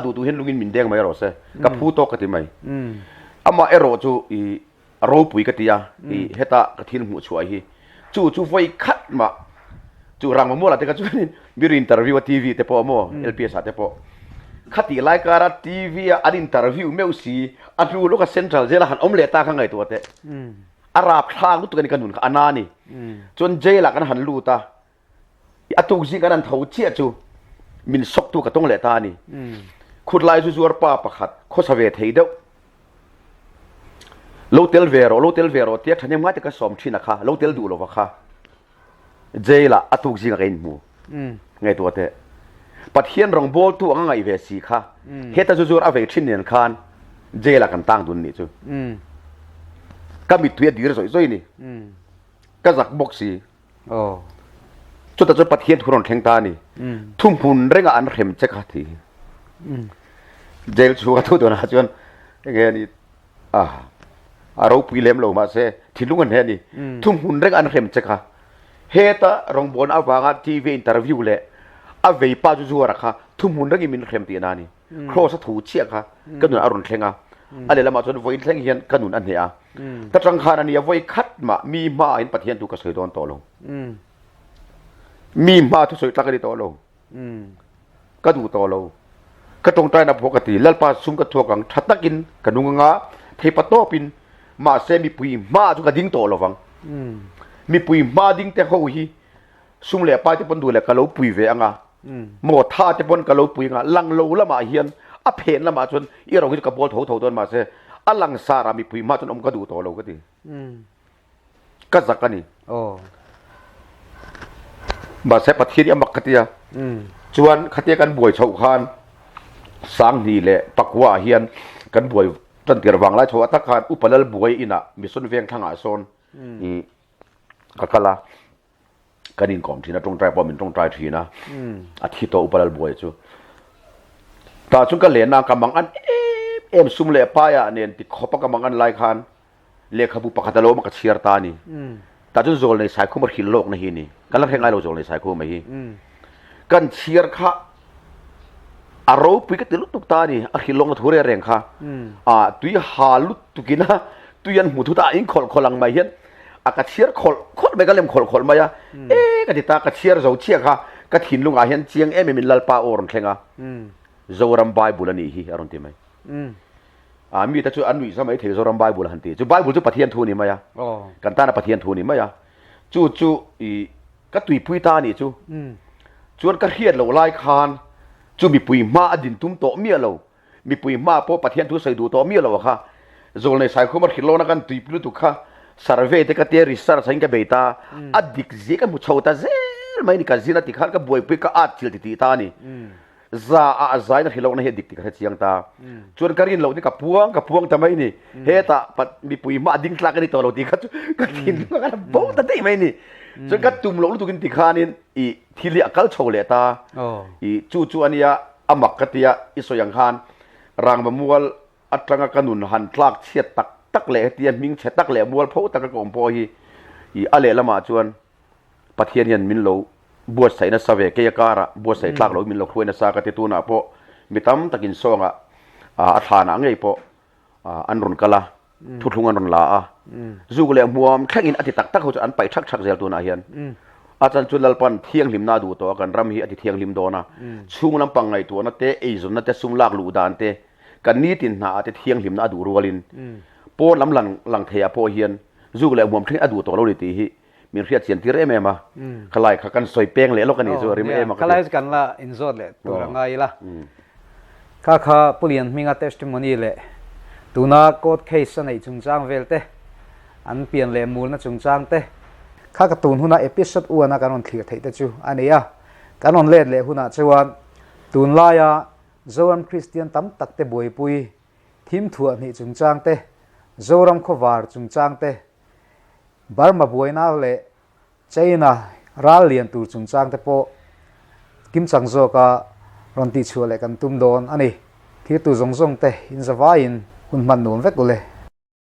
ดูตัวเห็นลุงอินมินแดงไหมรอเซ่กับผู้โตกติไหมอามาเอโรจูอีโรปุยกติยาอีเฮตากตินหัวช่วยฮีจู่ไฟคัดมาจู่รังมามัวละแต่ก็จู่นี่มีอินเตอร์วิวทีวีแต่พอมัวLPSแต่พอขัดตีไลการ์ทีวีอันอินเตอร์วิวเมื่อสีอันรู้ลูกเซ็นทรัลเจล่าหันอมเลต้าข้างไงตัวเตะอาราบทางรู้ตัวกันกันหนุนอันนั้นนี่จนเจล่ากันหันลูตาอัตุกซิกันนันเท้าเชี่ยจูมินซอกตัวกับตรงเลต้านี่ขุดลายจู่ๆป้าประคัดโคสเวทเฮเดอโลเทลเวโรเทียทันยังมาจะกระสอบที่นะคะโลเทลดูโลวะค่ะเจล่าอัตุกซิกันมูไงตัวเตะปัดเฮียนรองโบลตัวง่ายเวสีค่ะเฮตจู่ๆเอาเวชินเนียนคานเจล่ากันตั้งดุนนี่จูก็มีตัวดีเลยสวยๆนี่ก็จักบ็อกซี่จุดแต่จุดปัดเฮียนทุรนแข่งตานี่ทุ่มหุ่นเร่งอันเข็มเจ๊กทีเจลชัวร์ตัวนะจวนยังไงนี่เราปีเลี้ยมเรามาเซ่ที่ลุงกันแค่นี้ทุ่มหุ่นเร่งอันเข็มเจ๊กเฮตารองบอลเอาวางทีวีอินเตอร์วิวเลยเอาเวป้าจู่ๆอะค่ะทุ่มหุ่นเร่งมินเข็มตีนานี่โครสถูเชี่ยค่ะก็หนุนอารมณ์แข่งอะไรละมาจนไว้แข่งเฮียนก็หนุนอันเนี้ยแต่จังหวะนั้นเนี่ยไว้คัดมามีมาเห็นปฏิเฮียนถูกกระเสยโดนต่อลงมีมาทุกส่วนตะกันต่อลงก็ดูต่อลงก็ตรงใจนะปกติแล้วป้าซุ่มกระทวงทัดตะกินกันนุงงาเทปโตปินมาเซมีปุยมาทุกกระดิ่งต่อลงฟังมีปุยมาดิ่งแต่เขาฮีซุ่มเหล่ป้าจะปนดูแลกะโลปุยเวงาหมดท่าจะปนกะโลปุยงาลังโลละมาเฮียนอเพนละมาจนอีเราคิดกับโบโถตัวมาเซอลังสารามีปุยมาจนอมก็ดูต่อลงก็ดีก็สักกันนี่มาเซปฏิเดียมักขัดเตียชวนขัดเตียกันบวยชาวคานสร้างนี่แหละปักว่าเฮียนกันบวยจนเกิดวังไล่ชาวตะการอุปเลลบวยอินะมีส่วนเวียงทางอาโซนก็ละกันอินก่อนทีนะตรงใจพอมีตรงใจทีนะอาทิตย์ต่ออุปเลลบวยจูตาจุนก็เหลียนนางกำมังอันซุ่มเล่ป้ายเนี่ยติดขบกำมังอันไล่คานเลี้ยขบุปกติโลมันก็เชียร์ตานี่ตาจุนโจลในสายคุ้มขินโลกนี่นี่กันแล้วแข่งไล่เราโจลในสายคุ้มไหมฮีกันเชียร์ค่ะอารมณ์ปีกติลุตุกตานี่ขินลงมาทั่วเรื่องค่ะตุยหาลุตุกินะตุยันหูทุตาอิงขอลังไม่เห็นกัเชียร์ขอไม่ก็เล่มขอมายะกันติตากัเชียร์เราเชียร์ค่ะกัหินลุงอาเห็นเชียงไม่มีลลปาโอรนแข่งZoram Bible ni hi aron ti mai mi ta chu anui sa mai the Zoram Bible han ti chu Bible chu pathian thu ni maya kan ta na pathian thu ni maya chu I ka tui pui ta ni chu chuan ka hiat lo lai khan chu mi pui ma adin tum to mi lo mi pui ma po pathian thu sai du to mi lo kha Zawlnei Saikhuma Thlan na kan tui plu tu kha survey te ka te research sain ka beita adik je ka mu chauta zel mai ni ka zina ti khan ka boi pui ka at chil ti ta ni zai na hrilhlawkna he dik tik ha chiang ta chuan karin lo ni ka puang tamai ni he ta pat mi pui ma ding tlak ni to lo ti ka thin ka bo ta dei mai ni chuan ka tum lo lu tukin ti khanin I thili akal chole ta I chu ania amak ka tia I soyang khan rang ba mual atanga kanun han tlak chiat tak le tia ming che tak le mual pho tak ka kom po hi I ale lama chuan pathian hian min loบัวใส่น่ะสเวกเกียการะบัวใส่ทลากเรามีเราคุยน่ะสากติตูน่ะพอmitam takin songa athana ngei po anron kala thuthung anron la zugule muam thangin ati tak tak ho an pai thak thak zel tu na hian achan chulal pan thiang lim na du to kan ram hi ati thiang lim do na chung lam pang ngai tu na te ei zon na te sum lak lu dan te kan ni tin na ati thiang lim na du rualin po lam lang thea po hian zugule muam thing adu to lo ni ti hiมีเรียกเสียงที่เร่แม่มาขลายขักันสวยเป้งเลยแล้วกันนี่ส่วนริมเอมาขลายกันละอินโซดเลยตัวไงล่ะข้าปุเรียนมีงานเทสติโมนีเลยตัวนักโคดเคสในจุงจางเวลเต an pian le mul na Chungchang te kha ka tun huna episode uana kanon thlir thei te chu ania kanon let le huna chuan Tunlai ya Zoram Christian tam tak te boipui thim thua ni Chungchang te Zoram khawvar Chungchang te Burma boina le China ral lian tur Chungchang te po kim chang zo ka ron ti chu le kan tum don ani thi tu zong zong te in zawain hun man nun vek ule